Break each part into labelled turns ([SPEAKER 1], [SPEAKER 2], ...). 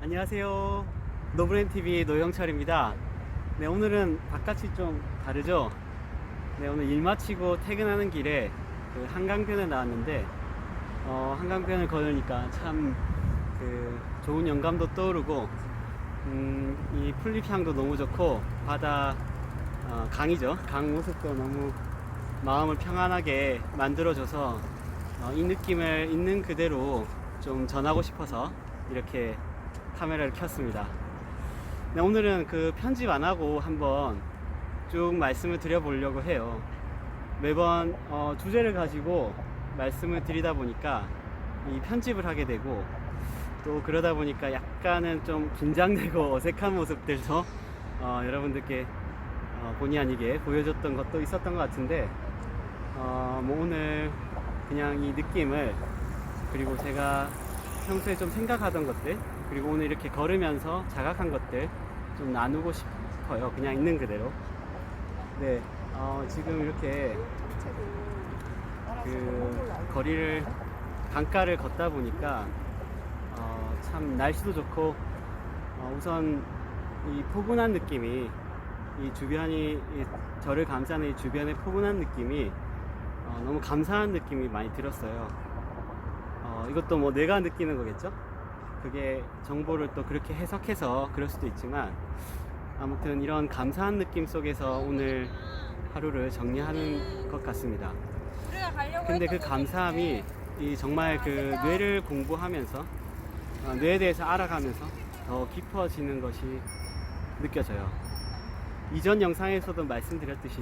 [SPEAKER 1] 안녕하세요. 노브랜TV 노영철입니다. 네, 오늘은 바깥이 좀 다르죠? 네, 오늘 일 마치고 퇴근하는 길에 그 한강변에 나왔는데, 한강변을 걸으니까 참 좋은 영감도 떠오르고, 이 풀잎향도 너무 좋고, 바다, 강이죠. 강 모습도 너무 마음을 평안하게 만들어줘서, 이 느낌을 있는 그대로 좀 전하고 싶어서 이렇게 카메라를 켰습니다. 네, 오늘은 그 편집 안 하고 한번 쭉 말씀을 드려보려고 해요. 매번 주제를 가지고 말씀을 드리다 보니까 이 편집을 하게 되고, 또 그러다 보니까 약간은 좀 긴장되고 어색한 모습들도 여러분들께 본의 아니게 보여줬던 것도 있었던 것 같은데, 뭐 오늘 그냥 이 느낌을, 그리고 제가 평소에 좀 생각하던 것들, 그리고 오늘 이렇게 걸으면서 자각한 것들 좀 나누고 싶어요. 그냥 있는 그대로. 네, 지금 이렇게 거리를, 강가를 걷다 보니까 참 날씨도 좋고, 우선 이 포근한 느낌이, 이 주변이, 저를 감싸는 이 주변의 포근한 느낌이 너무 감사한 느낌이 많이 들었어요. 이것도 뭐 내가 느끼는 거겠죠? 그게 정보를 또 그렇게 해석해서 그럴 수도 있지만, 아무튼 이런 감사한 느낌 속에서 오늘 하루를 정리하는 것 같습니다. 근데 그 감사함이 정말 그 뇌를 공부하면서, 뇌에 대해서 알아가면서 더 깊어지는 것이 느껴져요. 이전 영상에서도 말씀드렸듯이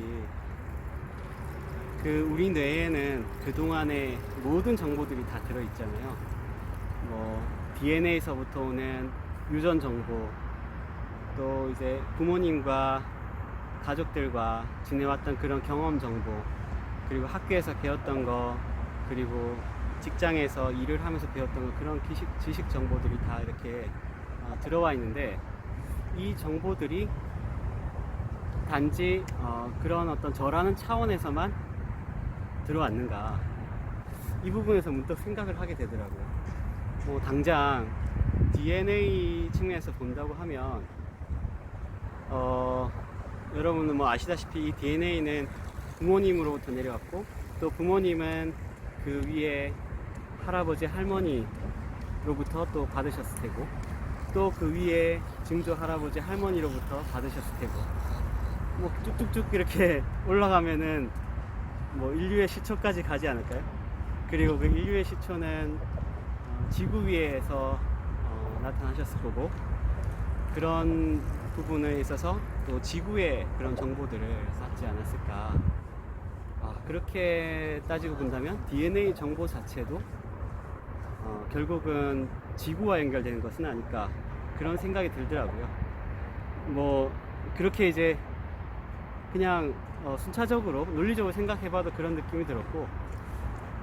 [SPEAKER 1] 우리 뇌에는 그동안의 모든 정보들이 다 들어있잖아요. 뭐 DNA에서부터 오는 유전 정보, 또 이제 부모님과 가족들과 지내왔던 그런 경험 정보, 그리고 학교에서 배웠던 거, 그리고 직장에서 일을 하면서 배웠던 거, 그런 지식 정보들이 다 이렇게 들어와 있는데, 이 정보들이 단지 그런 어떤 저라는 차원에서만 들어왔는가, 이 부분에서 문득 생각을 하게 되더라고요. 뭐 당장 DNA 측면에서 본다고 하면, 여러분은 뭐 아시다시피 이 DNA는 부모님으로부터 내려왔고, 또 부모님은 그 위에 할아버지 할머니로부터 또 받으셨을 테고, 또 그 위에 증조 할아버지 할머니로부터 받으셨을 테고, 뭐 쭉쭉쭉 이렇게 올라가면은 뭐 인류의 시초까지 가지 않을까요? 그리고 그 인류의 시초는 지구 위에서 나타나셨을 거고, 그런 부분에 있어서 또 지구의 그런 정보들을 쌓지 않았을까. 그렇게 따지고 본다면 DNA 정보 자체도 결국은 지구와 연결되는 것은 아닐까, 그런 생각이 들더라고요. 뭐 그렇게 이제 그냥 순차적으로 논리적으로 생각해봐도 그런 느낌이 들었고,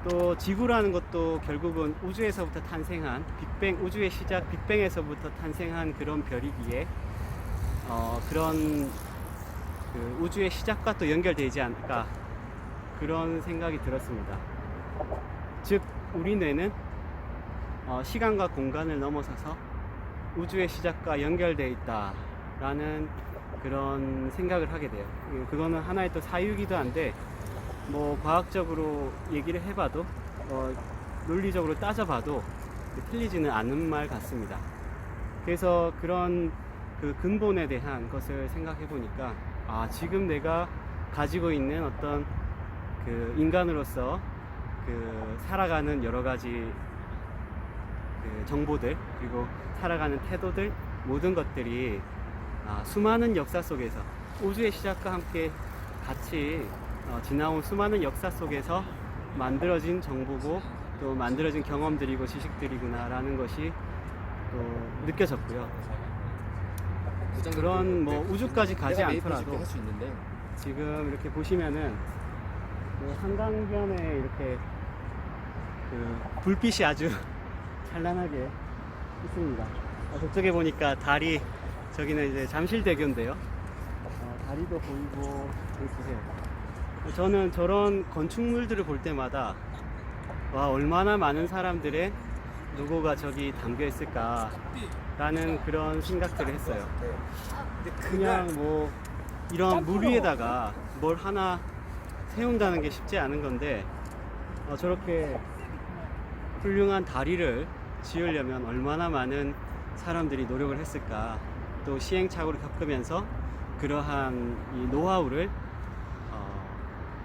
[SPEAKER 1] 또 지구라는 것도 결국은 우주에서부터 탄생한 빅뱅, 우주의 시작 빅뱅에서부터 탄생한 그런 별이기에 그런 우주의 시작과 또 연결되지 않을까, 그런 생각이 들었습니다. 즉 우리 뇌는 시간과 공간을 넘어서서 우주의 시작과 연결되어 있다라는 그런 생각을 하게 돼요. 그거는 하나의 또 사유이기도 한데, 뭐 과학적으로 얘기를 해봐도, 논리적으로 따져봐도 틀리지는 않는 말 같습니다. 그래서 그런 그 근본에 대한 것을 생각해 보니까, 지금 내가 가지고 있는 어떤 인간으로서 살아가는 여러 가지 정보들, 그리고 살아가는 태도들, 모든 것들이 수많은 역사 속에서, 우주의 시작과 함께 같이 지나온 수많은 역사 속에서 만들어진 정보고, 또 만들어진 경험들이고 지식들이구나 라는 것이 또 느껴졌고요. 그런 뭐 우주까지 가지 않더라도 지금 이렇게 보시면은 한강변에 이렇게 불빛이 아주 찬란하게 있습니다. 저쪽에 보니까 다리, 저기는 이제 잠실대교인데요. 다리도 보이고 있으세요. 저는 저런 건축물들을 볼 때마다, 와, 얼마나 많은 사람들의 노고가 저기 담겨 있을까라는 그런 생각들을 했어요. 그냥 뭐 이런 물 위에다가 뭘 하나 세운다는 게 쉽지 않은 건데 저렇게 훌륭한 다리를 지으려면 얼마나 많은 사람들이 노력을 했을까, 또 시행착오를 겪으면서 그러한 이 노하우를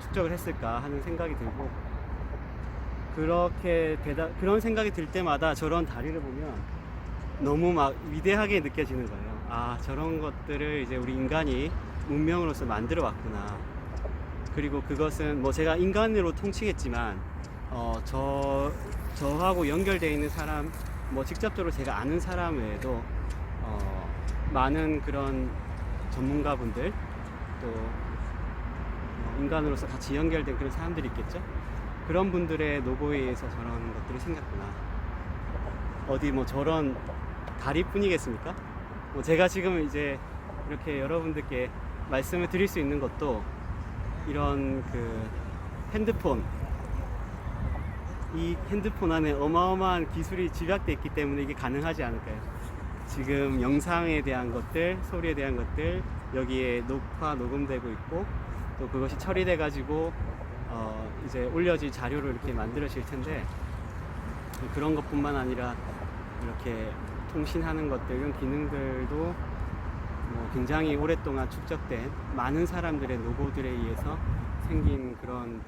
[SPEAKER 1] 축적을 했을까 하는 생각이 들고, 그런 생각이 들 때마다 저런 다리를 보면 너무 막 위대하게 느껴지는 거예요. 아, 저런 것들을 이제 우리 인간이 문명으로서 만들어 왔구나. 그리고 그것은 뭐 제가 인간으로 통칭했지만 저하고 연결되어 있는 사람, 뭐 직접적으로 제가 아는 사람 외에도 많은 그런 전문가분들, 또 인간으로서 같이 연결된 그런 사람들이 있겠죠. 그런 분들의 노고에 의해서 저런 것들이 생겼구나. 어디 뭐 저런 다리뿐이겠습니까? 뭐 제가 지금 이제 이렇게 여러분들께 말씀을 드릴 수 있는 것도 이런 그 핸드폰, 이 핸드폰 안에 어마어마한 기술이 집약되어 있기 때문에 이게 가능하지 않을까요? 지금 영상에 대한 것들, 소리에 대한 것들, 여기에 녹음되고 있고, 또 그것이 처리돼 가지고 이제 올려질 자료를 이렇게 만들어질 텐데, 그런 것뿐만 아니라 이렇게 통신하는 것들, 이런 기능들도 뭐 굉장히 오랫동안 축적된 많은 사람들의 노고들에 의해서 생긴 그런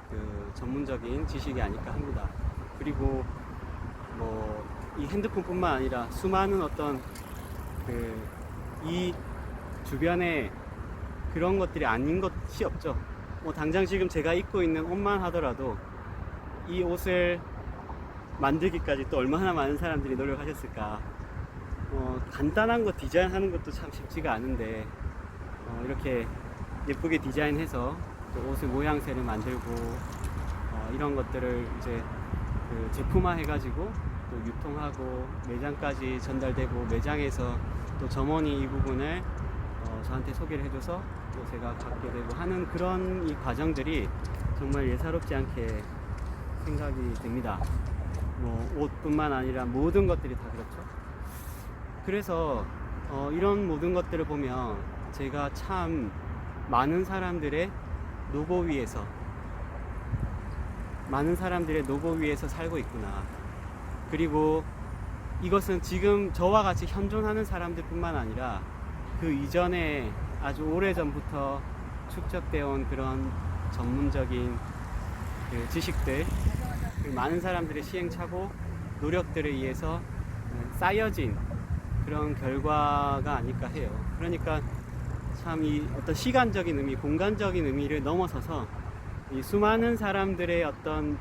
[SPEAKER 1] 그 전문적인 지식이 아닐까 합니다. 그리고 뭐 이 핸드폰뿐만 아니라 수많은 어떤 이 주변에 그런 것들이 아닌 것이 없죠. 뭐 당장 지금 제가 입고 있는 옷만 하더라도 이 옷을 만들기까지 또 얼마나 많은 사람들이 노력하셨을까. 간단한 거 디자인하는 것도 참 쉽지가 않은데 이렇게 예쁘게 디자인해서 또 옷의 모양새를 만들고 이런 것들을 이제 그 제품화 해가지고 또 유통하고 매장까지 전달되고, 매장에서 또 점원이 이 부분을 저한테 소개를 해줘서 또 제가 갖게 되고 하는 그런 이 과정들이 정말 예사롭지 않게 생각이 듭니다. 뭐 옷뿐만 아니라 모든 것들이 다 그렇죠. 그래서 이런 모든 것들을 보면 제가 참 많은 사람들의 노고 위에서 살고 있구나. 그리고 이것은 지금 저와 같이 현존하는 사람들 뿐만 아니라 그 이전에 아주 오래전부터 축적되어 온 그런 전문적인 그 지식들, 많은 사람들의 시행착오, 노력들에 의해서 쌓여진 그런 결과가 아닐까 해요. 그러니까 참 이 어떤 시간적인 의미, 공간적인 의미를 넘어서서 이 수많은 사람들의 어떤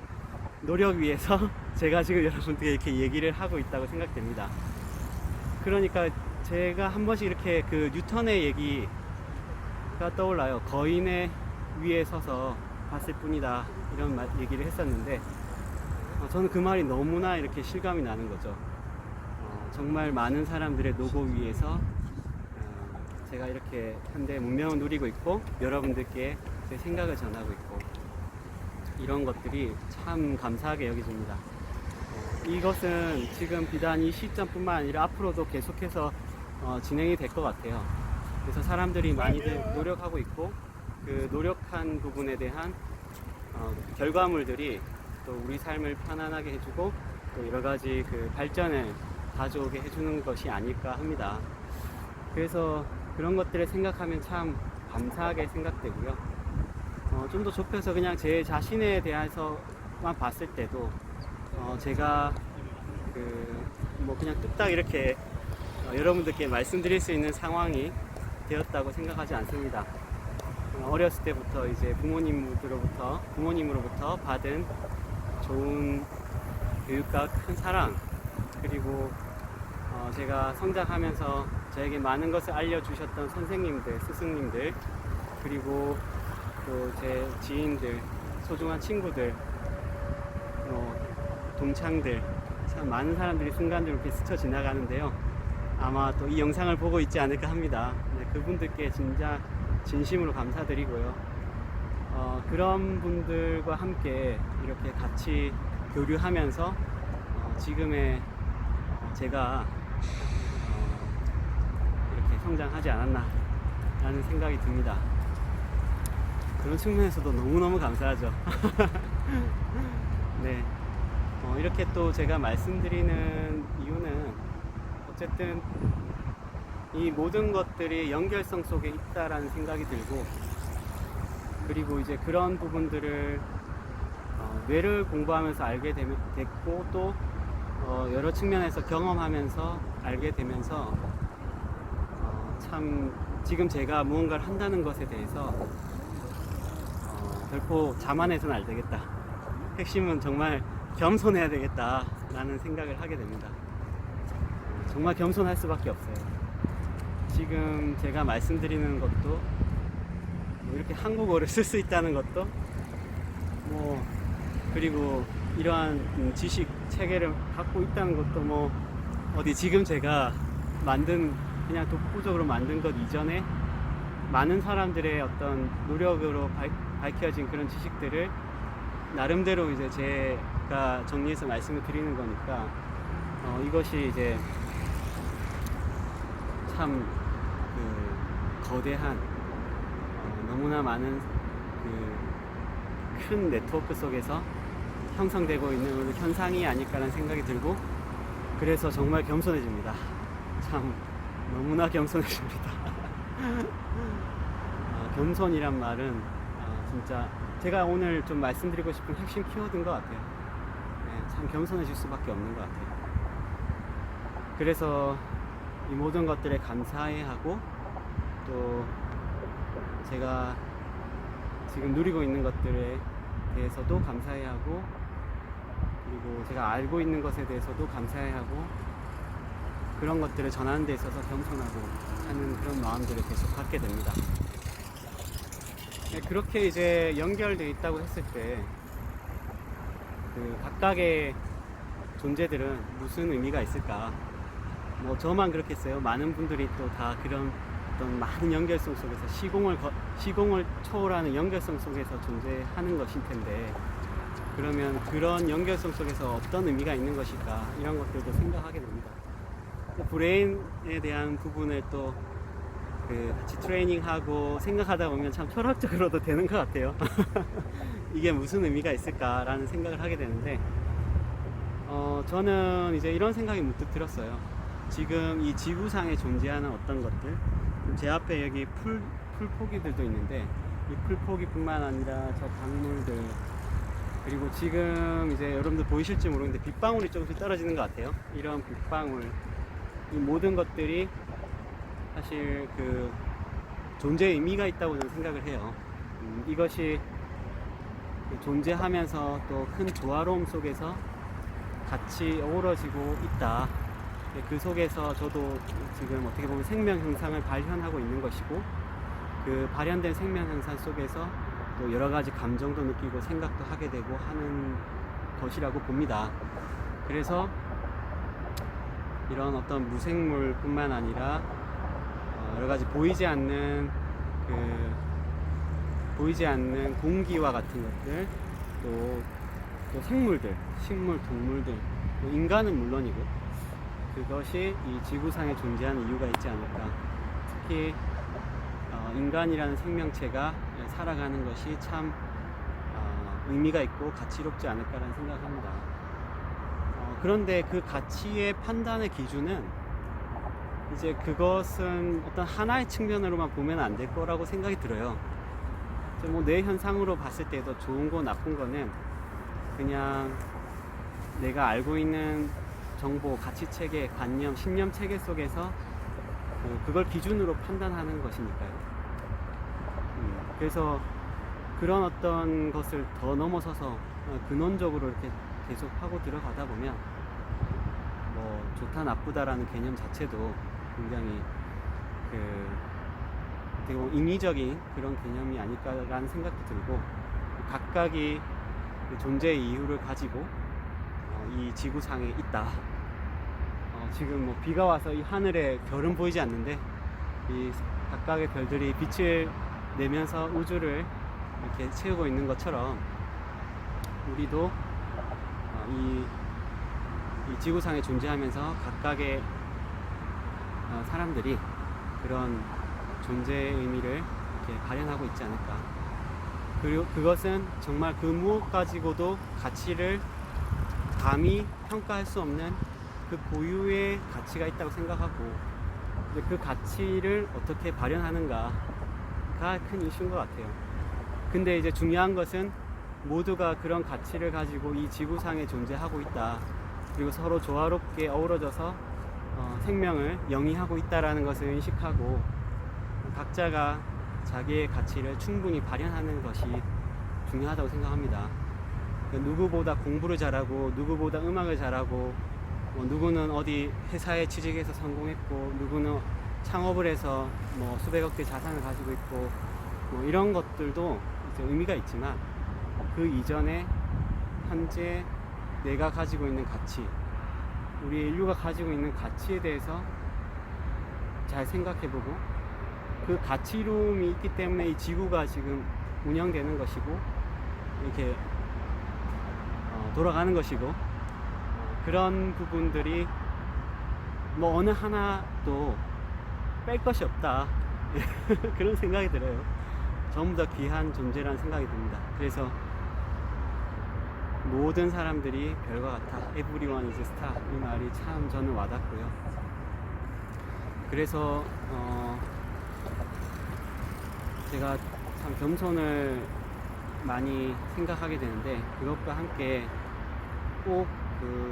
[SPEAKER 1] 노력 위에서 제가 지금 여러분들께 이렇게 얘기를 하고 있다고 생각됩니다. 그러니까 제가 한 번씩 이렇게 그 뉴턴의 얘기가 떠올라요. 거인의 위에 서서 봤을 뿐이다, 이런 얘기를 했었는데 저는 그 말이 너무나 이렇게 실감이 나는 거죠. 정말 많은 사람들의 노고 위에서 제가 이렇게 현대 문명을 누리고 있고, 여러분들께 제 생각을 전하고 있고, 이런 것들이 참 감사하게 여겨집니다. 이것은 지금 비단 이 시점뿐만 아니라 앞으로도 계속해서 진행이 될 것 같아요. 그래서 사람들이 많이들 노력하고 있고, 그 노력한 부분에 대한 결과물들이 또 우리 삶을 편안하게 해주고, 또 여러 가지 그 발전을 가져오게 해주는 것이 아닐까 합니다. 그래서 그런 것들을 생각하면 참 감사하게 생각되고요. 좀 더 좁혀서 그냥 제 자신에 대해서만 봤을 때도 제가 뭐 그냥 뚝딱 이렇게 여러분들께 말씀드릴 수 있는 상황이 되었다고 생각하지 않습니다. 어렸을 때부터 이제 부모님으로부터 받은 좋은 교육과 큰 사랑, 그리고 제가 성장하면서 저에게 많은 것을 알려주셨던 선생님들, 스승님들, 그리고 또 제 지인들, 소중한 친구들, 동창들, 참 많은 사람들이 순간적으로 이렇게 스쳐 지나가는데요. 아마 또 이 영상을 보고 있지 않을까 합니다. 네, 그분들께 진짜 진심으로 감사드리고요. 그런 분들과 함께 이렇게 같이 교류하면서 지금의 제가 이렇게 성장하지 않았나 라는 생각이 듭니다. 그런 측면에서도 너무너무 감사하죠. 네. 이렇게 또 제가 말씀드리는 이유는 어쨌든 이 모든 것들이 연결성 속에 있다라는 생각이 들고, 그리고 이제 그런 부분들을 뇌를 공부하면서 알게 됐고, 또 여러 측면에서 경험하면서 알게 되면서 참 지금 제가 무언가를 한다는 것에 대해서 결코 자만해서는 안 되겠다, 핵심은 정말 겸손해야 되겠다 라는 생각을 하게 됩니다. 정말 겸손할 수밖에 없어요. 지금 제가 말씀드리는 것도 이렇게 한국어를 쓸 수 있다는 것도 그리고 이러한 지식 체계를 갖고 있다는 것도 어디 지금 제가 만든, 그냥 독보적으로 만든 것 이전에 많은 사람들의 어떤 노력으로 밝혀진 그런 지식들을 나름대로 이제 제가 정리해서 말씀을 드리는 거니까 이것이 이제 참 거대한 너무나 많은 큰 네트워크 속에서 형성되고 있는 현상이 아닐까라는 생각이 들고, 그래서 정말 겸손해집니다. 참 너무나 겸손해집니다. 겸손이란 말은 진짜 제가 오늘 좀 말씀드리고 싶은 핵심 키워드인 것 같아요. 네, 참 겸손해질 수밖에 없는 것 같아요. 그래서 이 모든 것들에 감사해야 하고, 또 제가 지금 누리고 있는 것들에 대해서도 감사해야 하고, 그리고 제가 알고 있는 것에 대해서도 감사해야 하고, 그런 것들을 전하는 데 있어서 겸손하고 하는 그런 마음들을 계속 갖게 됩니다. 네, 그렇게 이제 연결되어 있다고 했을 때 각각의 존재들은 무슨 의미가 있을까? 저만 그렇겠어요? 많은 분들이 또 다 그런 어떤 많은 연결성 속에서 시공을 초월하는 연결성 속에서 존재하는 것일 텐데, 그러면 그런 연결성 속에서 어떤 의미가 있는 것일까? 이런 것들도 생각하게 됩니다. 브레인에 대한 부분을 또 같이 트레이닝하고 생각하다 보면 참 철학적으로도 되는 것 같아요. 이게 무슨 의미가 있을까라는 생각을 하게 되는데, 저는 이제 이런 생각이 문득 들었어요. 지금 이 지구상에 존재하는 어떤 것들, 제 앞에 여기 풀포기들도 있는데, 이 풀포기뿐만 아니라 저 강물들, 그리고 지금 이제 여러분들 보이실지 모르겠는데 빗방울이 조금씩 떨어지는 것 같아요. 이런 빗방울, 이 모든 것들이 사실 존재의 의미가 있다고 저는 생각을 해요. 이것이 존재하면서 또 큰 조화로움 속에서 같이 어우러지고 있다. 그 속에서 저도 지금 어떻게 보면 생명 현상을 발현하고 있는 것이고, 그 발현된 생명 현상 속에서 또 여러 가지 감정도 느끼고 생각도 하게 되고 하는 것이라고 봅니다. 그래서 이런 어떤 무생물뿐만 아니라 여러 가지 보이지 않는 공기와 같은 것들, 또 생물들, 식물, 동물들, 인간은 물론이고, 그것이 이 지구상에 존재하는 이유가 있지 않을까. 특히 인간이라는 생명체가 살아가는 것이 참 의미가 있고 가치롭지 않을까라는 생각을 합니다. 그런데 그 가치의 판단의 기준은 이제 그것은 어떤 하나의 측면으로만 보면 안 될 거라고 생각이 들어요. 뇌 현상으로 봤을 때도 좋은 거 나쁜 거는 그냥 내가 알고 있는 정보, 가치 체계, 관념, 신념 체계 속에서 그걸 기준으로 판단하는 것이니까요. 그래서 그런 어떤 것을 더 넘어서서 근원적으로 이렇게 계속 하고 들어가다 보면 좋다 나쁘다라는 개념 자체도 굉장히 되게 인위적인 그런 개념이 아닐까라는 생각도 들고, 각각이 존재의 이유를 가지고 이 지구상에 있다. 지금 비가 와서 이 하늘에 별은 보이지 않는데 이 각각의 별들이 빛을 내면서 우주를 이렇게 채우고 있는 것처럼, 우리도 이 이 지구상에 존재하면서 각각의 사람들이 그런 존재의 의미를 이렇게 발현하고 있지 않을까. 그리고 그것은 정말 그 무엇 가지고도 가치를 감히 평가할 수 없는 그 고유의 가치가 있다고 생각하고, 이제 그 가치를 어떻게 발현하는가가 큰 이슈인 것 같아요. 근데 이제 중요한 것은 모두가 그런 가치를 가지고 이 지구상에 존재하고 있다. 그리고 서로 조화롭게 어우러져서 생명을 영위하고 있다라는 것을 인식하고, 각자가 자기의 가치를 충분히 발현하는 것이 중요하다고 생각합니다. 누구보다 공부를 잘하고, 누구보다 음악을 잘하고, 누구는 어디 회사에 취직해서 성공했고, 누구는 창업을 해서 수백억 대 자산을 가지고 있고, 이런 것들도 이제 의미가 있지만, 그 이전에 현재 내가 가지고 있는 가치, 우리 인류가 가지고 있는 가치에 대해서 잘 생각해보고, 그 가치로움이 있기 때문에 이 지구가 지금 운영되는 것이고, 이렇게 돌아가는 것이고, 그런 부분들이 어느 하나도 뺄 것이 없다. 그런 생각이 들어요. 전부 다 귀한 존재라는 생각이 듭니다. 그래서 모든 사람들이 별과 같아, Everyone is a star, 이 말이 참 저는 와닿고요. 그래서 제가 참 겸손을 많이 생각하게 되는데, 그것과 함께 꼭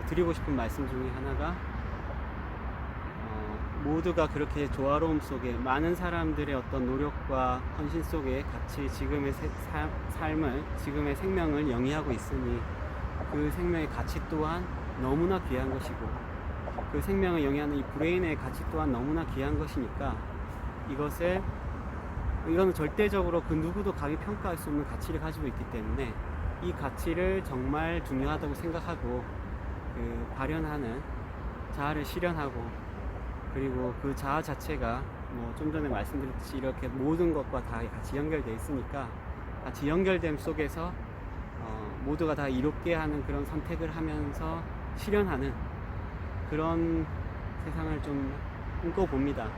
[SPEAKER 1] 드리고 싶은 말씀 중에 하나가, 모두가 그렇게 조화로움 속에, 많은 사람들의 어떤 노력과 헌신 속에 같이 지금의 삶을, 지금의 생명을 영위하고 있으니, 그 생명의 가치 또한 너무나 귀한 것이고, 그 생명을 영위하는 이 브레인의 가치 또한 너무나 귀한 것이니까, 이거는 절대적으로 그 누구도 감히 평가할 수 없는 가치를 가지고 있기 때문에, 이 가치를 정말 중요하다고 생각하고, 발현하는 자아를 실현하고, 그리고 그 자아 자체가 좀 전에 말씀드렸듯이 이렇게 모든 것과 다 같이 연결되어 있으니까, 같이 연결됨 속에서 모두가 다 이롭게 하는 그런 선택을 하면서 실현하는 그런 세상을 좀 꿈꿔봅니다.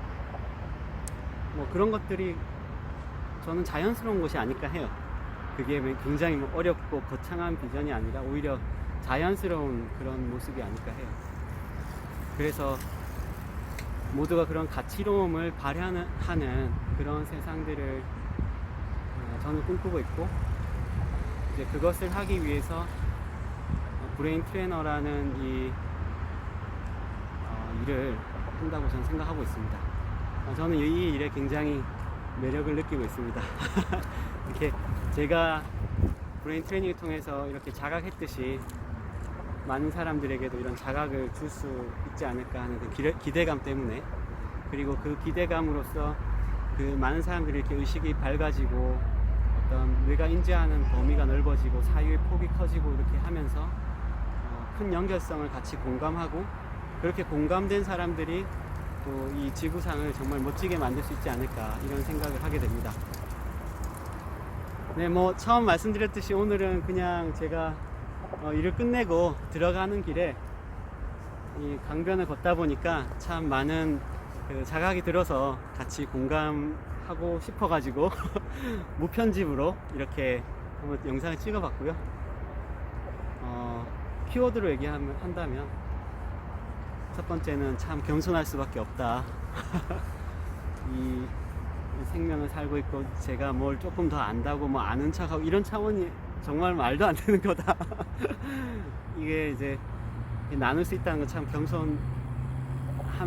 [SPEAKER 1] 그런 것들이 저는 자연스러운 것이 아닐까 해요. 그게 굉장히 어렵고 거창한 비전이 아니라 오히려 자연스러운 그런 모습이 아닐까 해요. 그래서 모두가 그런 가치로움을 발현하는 그런 세상들을 저는 꿈꾸고 있고, 이제 그것을 하기 위해서 브레인 트레이너라는 이 일을 한다고 저는 생각하고 있습니다. 저는 이 일에 굉장히 매력을 느끼고 있습니다. 이렇게 제가 브레인 트레이닝을 통해서 이렇게 자각했듯이 많은 사람들에게도 이런 자각을 줄 수 있지 않을까 하는 그 기대감 때문에, 그리고 그 기대감으로써 그 많은 사람들이 이렇게 의식이 밝아지고, 어떤 뇌가 인지하는 범위가 넓어지고, 사유의 폭이 커지고, 이렇게 하면서 큰 연결성을 같이 공감하고, 그렇게 공감된 사람들이 또 이 지구상을 정말 멋지게 만들 수 있지 않을까, 이런 생각을 하게 됩니다. 네, 처음 말씀드렸듯이 오늘은 그냥 제가 일을 끝내고 들어가는 길에 이 강변을 걷다 보니까 참 많은 자각이 들어서 같이 공감하고 싶어가지고 무편집으로 이렇게 한번 영상을 찍어봤고요. 키워드로 한다면 첫 번째는 참 겸손할 수밖에 없다. 이 생명을 살고 있고, 제가 뭘 조금 더 안다고 아는 척하고 이런 차원이 정말 말도 안 되는 거다. 이게 이제 나눌 수 있다는 건 참 겸손함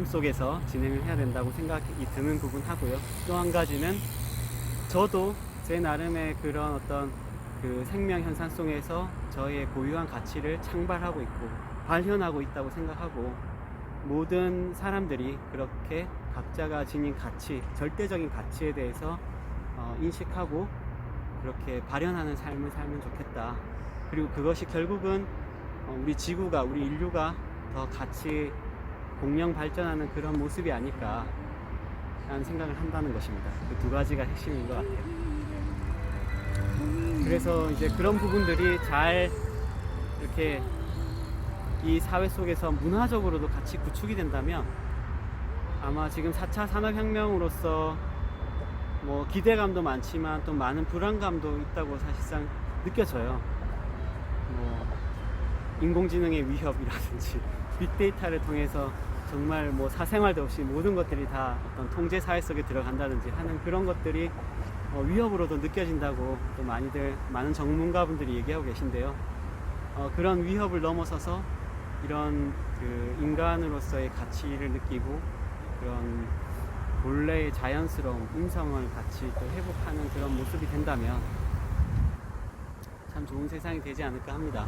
[SPEAKER 1] 속에서 진행을 해야 된다고 생각이 드는 부분 하고요. 또 한 가지는 저도 제 나름의 그런 어떤 그 생명 현상 속에서 저의 고유한 가치를 창발하고 있고 발현하고 있다고 생각하고, 모든 사람들이 그렇게 각자가 지닌 가치, 절대적인 가치에 대해서 인식하고 그렇게 발현하는 삶을 살면 좋겠다. 그리고 그것이 결국은 우리 지구가, 우리 인류가 더 같이 공영 발전하는 그런 모습이 아닐까 라는 생각을 한다는 것입니다. 그 두 가지가 핵심인 것 같아요. 그래서 이제 그런 부분들이 잘 이렇게 이 사회 속에서 문화적으로도 같이 구축이 된다면 아마 지금 4차 산업혁명으로서 뭐 기대감도 많지만 또 많은 불안감도 있다고 사실상 느껴져요. 뭐 인공지능의 위협이라든지 빅데이터를 통해서 정말 뭐 사생활도 없이 모든 것들이 다 어떤 통제 사회 속에 들어간다든지 하는 그런 것들이 위협으로도 느껴진다고 또 많은 전문가분들이 얘기하고 계신데요. 그런 위협을 넘어서서 이런 그 인간으로서의 가치를 느끼고 그런 본래의 자연스러운 인성을 같이 또 회복하는 그런 모습이 된다면 참 좋은 세상이 되지 않을까 합니다.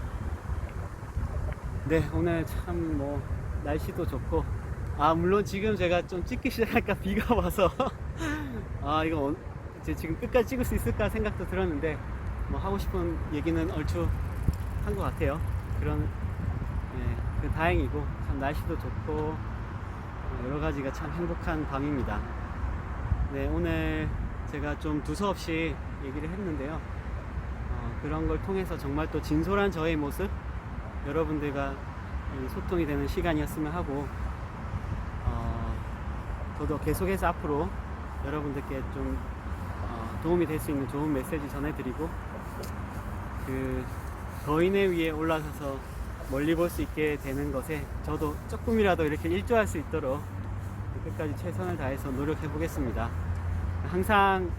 [SPEAKER 1] 네, 오늘 참 뭐 날씨도 좋고, 물론 지금 제가 좀 찍기 시작하니까 비가 와서 이거 지금 끝까지 찍을 수 있을까 생각도 들었는데 뭐 하고 싶은 얘기는 얼추 한 것 같아요. 다행이고 참 날씨도 좋고 여러 가지가 참 행복한 밤입니다. 네, 오늘 제가 좀 두서없이 얘기를 했는데요. 그런 걸 통해서 정말 또 진솔한 저의 모습, 여러분들과 소통이 되는 시간이었으면 하고, 저도 계속해서 앞으로 여러분들께 좀 도움이 될 수 있는 좋은 메시지 전해드리고, 거인의 위에 올라서서 멀리 볼 수 있게 되는 것에 저도 조금이라도 이렇게 일조할 수 있도록 끝까지 최선을 다해서 노력해 보겠습니다. 항상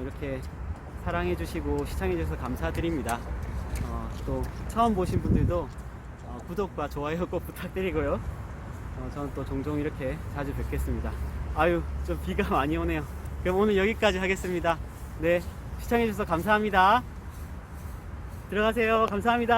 [SPEAKER 1] 이렇게 사랑해 주시고 시청해 주셔서 감사드립니다. 또 처음 보신 분들도 구독과 좋아요 꼭 부탁드리고요. 저는 또 종종 이렇게 자주 뵙겠습니다. 좀 비가 많이 오네요. 그럼 오늘 여기까지 하겠습니다. 네, 시청해 주셔서 감사합니다. 들어가세요. 감사합니다.